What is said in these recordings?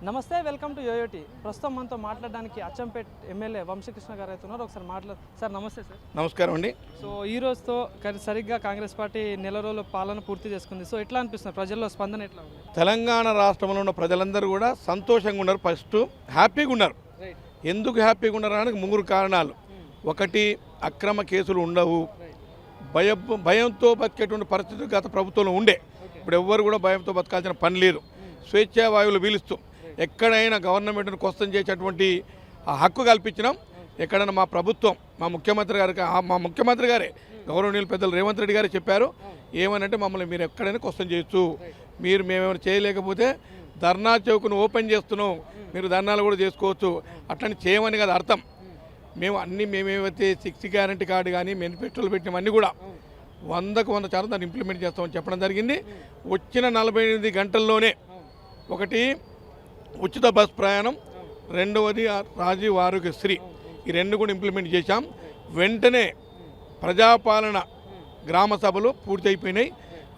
నమస్తే, welcome to యోయోటి. ప్రస్తుతం మనతో మాట్లాడడానికి అచ్చంపేట్ ఎమ్మెల్యే వంశీకృష్ణ గారు అయితే ఉన్నారు. ఒకసారి సార్ నమస్తే సార్. నమస్కారం అండి. సో ఈ రోజుతో సరిగ్గా కాంగ్రెస్ పార్టీ నెల రోజుల పాలన పూర్తి చేసుకుంది. సో ఎట్లా అనిపిస్తుంది, ప్రజల్లో స్పందన ఎట్లా ఉంది? తెలంగాణ రాష్ట్రంలో ఉన్న ప్రజలందరూ కూడా సంతోషంగా ఉన్నారు. ఫస్ట్ హ్యాపీగా ఉన్నారు. ఎందుకు హ్యాపీగా ఉన్నారు అనడానికి 3 కారణాలు. ఒకటి, అక్రమ కేసులు ఉండవు. భయంతో బతికేటువంటి పరిస్థితి గత ప్రభుత్వంలో ఉండే. ఇప్పుడు ఎవ్వరు కూడా భయంతో బతకాల్సిన పని లేదు. స్వేచ్ఛా వాయువులు పీలుస్తూ ఎక్కడైనా గవర్నమెంట్ను క్వశ్చన్ చేసేటువంటి హక్కు కల్పించినాం. ఎక్కడైనా మా ప్రభుత్వం, మా ముఖ్యమంత్రి గారే గౌరవనీయులు పెద్దలు రేవంత్ రెడ్డి గారే చెప్పారు. ఏమనంటే మమ్మల్ని మీరు ఎక్కడైనా క్వశ్చన్ చేయొచ్చు, మేమేమైనా చేయలేకపోతే ధర్నా చౌక్ను ఓపెన్ చేస్తున్నాం, మీరు ధర్నాలు కూడా చేసుకోవచ్చు, అట్లని చేయమని కదా అర్థం. మేమేమైతే 6 గ్యారంటీ కార్డు కానీ మేనిఫెస్టోలు పెట్టినవన్నీ కూడా 100% దాన్ని ఇంప్లిమెంట్ చేస్తామని చెప్పడం జరిగింది. వచ్చిన 48 గంటల్లోనే ఒకటి ఉచిత బస్ ప్రయాణం, రెండవది రాజీవ్ ఆరోగ్యశ్రీ, ఈ 2 కూడా ఇంప్లిమెంట్ చేశాం. వెంటనే ప్రజాపాలన గ్రామ సభలు పూర్తి అయిపోయినాయి.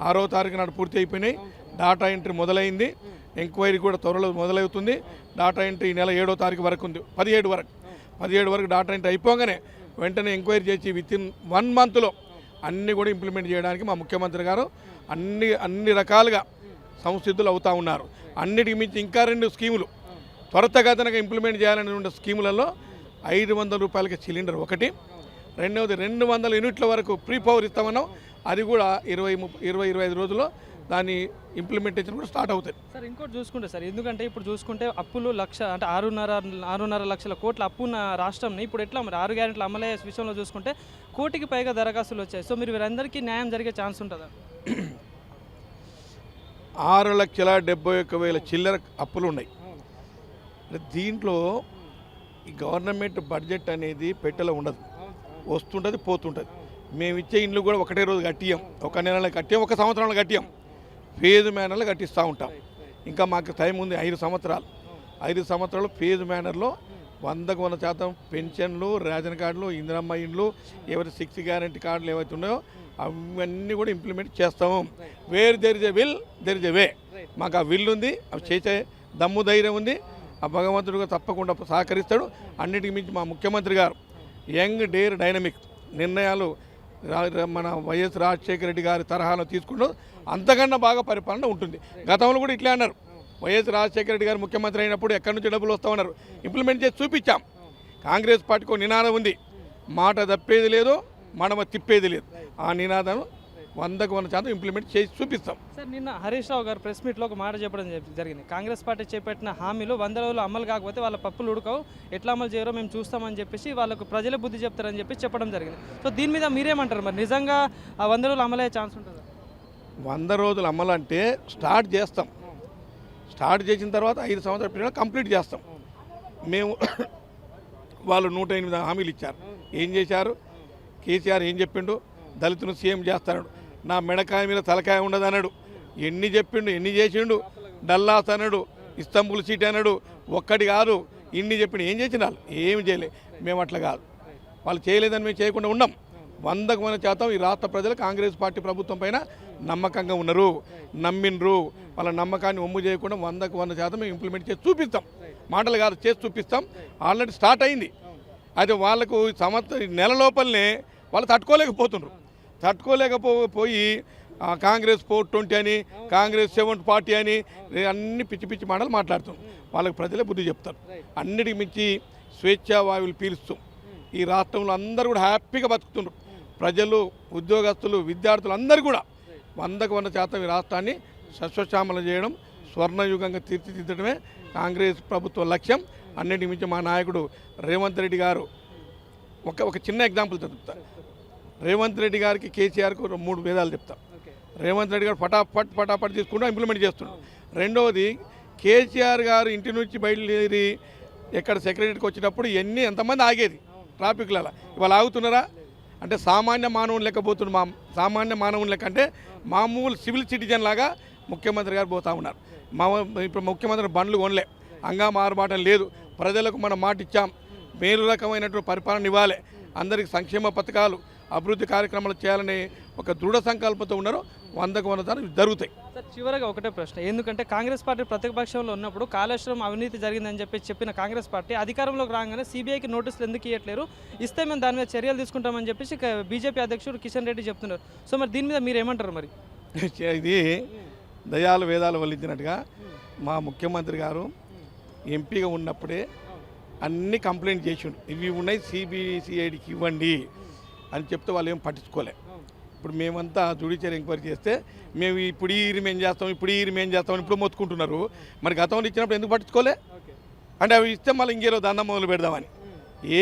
6వ తారీఖు నాడు పూర్తి అయిపోయినాయి. డాటా ఎంట్రీ మొదలైంది. ఎంక్వైరీ కూడా త్వరలో మొదలవుతుంది. డాటా ఎంట్రీ ఈ నెల 7వ తారీఖు వరకు ఉంది. 17 వరకు డాటా ఎంట్రీ అయిపోగానే వెంటనే ఎంక్వైరీ చేసి వితిన్ 1 మంత్లో అన్నీ కూడా ఇంప్లిమెంట్ చేయడానికి మా ముఖ్యమంత్రి గారు అన్ని రకాలుగా సంసిద్ధులు అవుతూ ఉన్నారు. అన్నిటికి మించి ఇంకా 2 స్కీములు త్వరితగతినగా ఇంప్లిమెంట్ చేయాలని ఉన్న స్కీములలో 500 రూపాయలకి సిలిండర్ ఒకటి, రెండవది 200 యూనిట్ల వరకు ప్రీ పవర్ ఇస్తామన్నాం. అది కూడా 20-25 రోజుల్లో దాని ఇంప్లిమెంటేషన్ కూడా స్టార్ట్ అవుతుంది. సార్ ఇంకోటి చూసుకుంటే సార్, ఎందుకంటే ఇప్పుడు చూసుకుంటే అప్పులు 6.5 లక్షల కోట్ల అప్పు ఉన్న రాష్ట్రంని ఇప్పుడు ఎట్లా మరి 6 గ్యారెంటీలు అమలయ్యే విషయంలో చూసుకుంటే 1 కోటికి పైగా దరఖాస్తులు వచ్చాయి. సో మీరు వీరందరికీ న్యాయం జరిగే ఛాన్స్ ఉంటుందా? 6,71,000 చిల్లర అప్పులు ఉన్నాయి. దీంట్లో ఈ గవర్నమెంట్ బడ్జెట్ అనేది పెట్టెలో ఉండదు, వస్తుంటుంది పోతుంటుంది. మేము ఇచ్చే ఇండ్లు కూడా ఒకటే రోజు కట్టియం, 1 నెలలో కట్టియం, 1 సంవత్సరంలో కట్టియం, ఫేజ్ మేనర్లో కట్టిస్తూ ఉంటాం. ఇంకా మాకు టైం ఉంది 5 సంవత్సరాలు. 5 సంవత్సరాలు ఫేజ్ మేనర్లో 100% పెన్షన్లు, రేషన్ కార్డులు, ఇందిరమ్మ ఇండ్లు, ఎవరి 6 గ్యారెంటీ కార్డులు ఏవైతే ఉన్నాయో అవన్నీ కూడా ఇంప్లిమెంట్ చేస్తాము. Where there is a will there is a way. మాకు ఆ విల్ ఉంది, అవి చేసే దమ్ము ధైర్యం ఉంది. ఆ భగవంతుడిగా తప్పకుండా సహకరిస్తాడు. అన్నిటికి మించి మా ముఖ్యమంత్రి గారు యంగ్ డేర్ డైనమిక్ నిర్ణయాలు మన వైఎస్ రాజశేఖర రెడ్డి గారి తరహాలో తీసుకుంటూ అంతకన్నా బాగా పరిపాలన ఉంటుంది. గతంలో కూడా ఇట్లే అన్నారు. వైఎస్ రాజశేఖర రెడ్డి గారు ముఖ్యమంత్రి అయినప్పుడు ఎక్కడి నుంచి డబ్బులు వస్తామన్నారు, ఇంప్లిమెంట్ చేసి చూపించాం. కాంగ్రెస్ పార్టీకి ఒక నినాదం ఉంది, మాట తప్పేది లేదు, మడమ తిప్పేది లేదు. ఆ నినాదం 100% ఇంప్లిమెంట్ చేసి చూపిస్తాం. సార్ నిన్న హరీష్ రావు గారు ప్రెస్ మీట్లో ఒక మాట చెప్పడం జరిగింది. కాంగ్రెస్ పార్టీ చేపట్టిన హామీలు 100 రోజులు అమలు కాకపోతే వాళ్ళ పప్పులు ఉడకవు, ఎట్లా అమలు చేయరో మేము చూస్తామని చెప్పేసి వాళ్ళకు ప్రజలే బుద్ధి చెప్తారని చెప్పడం జరిగింది. సో దీని మీద మీరేమంటారు? మరి నిజంగా ఆ 100 రోజులు అమలయ్యే ఛాన్స్ ఉంటుందా? 100 రోజులు అమలు అంటే స్టార్ట్ చేస్తాం. స్టార్ట్ చేసిన తర్వాత 5 సంవత్సరాల పీరియడ్ కంప్లీట్ చేస్తాం. మేము వాళ్ళు 108 హామీలు ఇచ్చారు. ఏం చేశారు? కేసీఆర్ ఏం చెప్పిండు? దళితులను సీఎం చేస్తాడు, నా మెడకాయ మీద తలకాయ ఉండదు అన్నాడు. ఎన్ని చెప్పిండు, ఎన్ని చేసిండు? డల్లాస్ అన్నాడు, ఇస్తాంబుల్ సిటీ అన్నాడు. ఒక్కటి కాదు, ఇన్ని చెప్పిండు. ఏం చేసిన వాళ్ళు ఏమి చేయలే. మేము అట్లా కాదు, వాళ్ళు చేయలేదని మేము చేయకుండా ఉన్నాం. 100% ఈ రాష్ట్ర ప్రజలు కాంగ్రెస్ పార్టీ ప్రభుత్వం పైన నమ్మకంగా ఉన్నారు, నమ్మిండ్రు. వాళ్ళ నమ్మకాన్ని ఒమ్ము చేయకుండా 100% మేము ఇంప్లిమెంట్ చేసి చూపిస్తాం. మాటలు కాదు, చేసి చూపిస్తాం. ఆల్రెడీ స్టార్ట్ అయింది. అయితే వాళ్ళకు నెల లోపలనే వాళ్ళు తట్టుకోలేకపోయి కాంగ్రెస్ 420 అని, కాంగ్రెస్ 740 అని అన్ని పిచ్చి మాటలు మాట్లాడుతాం. వాళ్ళకి ప్రజలే బుద్ధి చెప్తారు. అన్నిటికి మించి స్వేచ్ఛా వాయువులు పీలుస్తూ ఈ రాష్ట్రంలో అందరూ కూడా హ్యాపీగా బతుకుతున్నారు. ప్రజలు, ఉద్యోగస్తులు, విద్యార్థులు అందరూ కూడా 100% ఈ రాష్ట్రాన్ని సస్యశ్యామలం చేయడం, స్వర్ణయుగంగా తీర్చిదిద్దడమే కాంగ్రెస్ ప్రభుత్వ లక్ష్యం. అన్నిటికి మించి మా నాయకుడు రేవంత్ రెడ్డి గారు ఒక చిన్న ఎగ్జాంపుల్ చెప్తా. రేవంత్ రెడ్డి గారికి కేసీఆర్కు 3 భేదాలు చెప్తా. రేవంత్ రెడ్డి గారు ఫటాఫట్ తీసుకుంటూ ఇంప్లిమెంట్ చేస్తున్నాడు. రెండవది, కేసీఆర్ గారు ఇంటి నుంచి బయలుదేరి ఎక్కడ సెక్రటరీకి వచ్చేటప్పుడు ఎంతమంది ఆగేది ట్రాఫిక్లలో, ఇవాళ ఆగుతున్నారా? అంటే సామాన్య మానవుని లెక్కపోతున్నారు. సామాన్య మానవుని లెక్క అంటే మామూలు సివిల్ సిటిజన్ లాగా ముఖ్యమంత్రి గారు పోతూ ఉన్నారు. ఇప్పుడు ముఖ్యమంత్రి బండ్లు కొనలే, హంగామా ఆర్భాటం లేదు. ప్రజలకు మనం మాట ఇచ్చాం, మేలు రకమైనటువంటి పరిపాలన ఇవ్వాలి, అందరికీ సంక్షేమ పథకాలు, అభివృద్ధి కార్యక్రమాలు చేయాలని ఒక దృఢ సంకల్పంతో ఉన్నారో 100కు 100 శాతం జరుగుతాయి. సార్ చివరగా ఒకటే ప్రశ్న, ఎందుకంటే కాంగ్రెస్ పార్టీ ప్రతిపక్షంలో ఉన్నప్పుడు కాళేశ్వరం అవినీతి జరిగిందని చెప్పిన కాంగ్రెస్ పార్టీ అధికారంలోకి రాగానే సిబిఐకి నోటీసులు ఎందుకు ఇవ్వట్లేరు, ఇస్తే మేము దాని మీద చర్యలు తీసుకుంటామని చెప్పేసి బీజేపీ అధ్యక్షుడు కిషన్ రెడ్డి చెప్తున్నారు. సో మరి దీని మీద మీరు ఏమంటారు? మరి ఇది దయాలు వేదాలు వల్లించినట్టుగా మా ముఖ్యమంత్రి గారు ఎంపీగా ఉన్నప్పుడే అన్ని కంప్లైంట్ చేసిండు, ఇవి ఉన్నాయి సిబిసిఐడికి ఇవ్వండి అని చెప్తే వాళ్ళు ఏం పట్టించుకోలే. ఇప్పుడు మేమంతా జ్యుడిషియల్ ఎంక్వైరీ చేస్తే మేము ఇప్పుడు ఈ రిమేం చేస్తాం ఇప్పుడు మొత్తుకుంటున్నారు. మరి గతంలో ఇచ్చినప్పుడు ఎందుకు పట్టించుకోలే అంటే అవి ఇస్తే మళ్ళీ ఇంకేదో దండం మొదలు పెడదామని.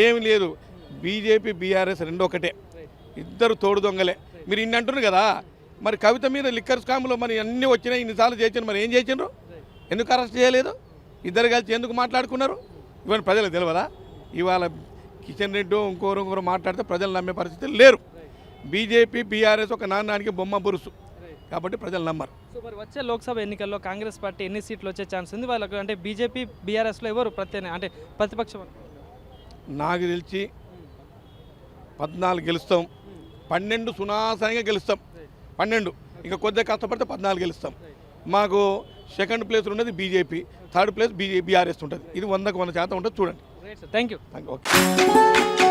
ఏమి లేదు, బీజేపీ బీఆర్ఎస్ రెండు ఒకటే, ఇద్దరు తోడు దొంగలే. మీరు ఇన్ని అంటున్నారు కదా, మరి కవిత మీద లిక్కర్ స్కామ్లో మరి అన్నీ వచ్చినాయి, ఇన్నిసార్లు చేసిండ్రు, మరి ఏం చేసిండ్రు? ఎందుకు అరెస్ట్ చేయలేదు? ఇద్దరు కలిసి ఎందుకు మాట్లాడుకున్నారు? ఇవన్నీ ప్రజలకు తెలియదా? ఇవాళ కిషన్ రెడ్డి ఇంకోరు మాట్లాడితే ప్రజలు నమ్మే పరిస్థితులు లేరు. బీజేపీ బీఆర్ఎస్ ఒక నాన్నకి బొమ్మ బురుసు కాబట్టి ప్రజలు నమ్మరు. సో మరి వచ్చే లోక్సభ ఎన్నికల్లో కాంగ్రెస్ పార్టీ ఎన్ని సీట్లు వచ్చే ఛాన్స్ ఉంది వాళ్ళకు? అంటే బీజేపీ బీఆర్ఎస్లో ఎవరు అంటే ప్రతిపక్షం? నాకు తెలిసి 14 గెలుస్తాం, 12 సునాసనంగా గెలుస్తాం. 12 ఇంకా కొద్దిగా కష్టపడితే 14 గెలుస్తాం. మాకు సెకండ్ ప్లేస్ ఉన్నది బీజేపీ, థర్డ్ ప్లేస్ బీఆర్ఎస్ ఉంటుంది. ఇది 100కు 100 శాతం ఉంటుంది. చూడండి. Thank you. ఓకే.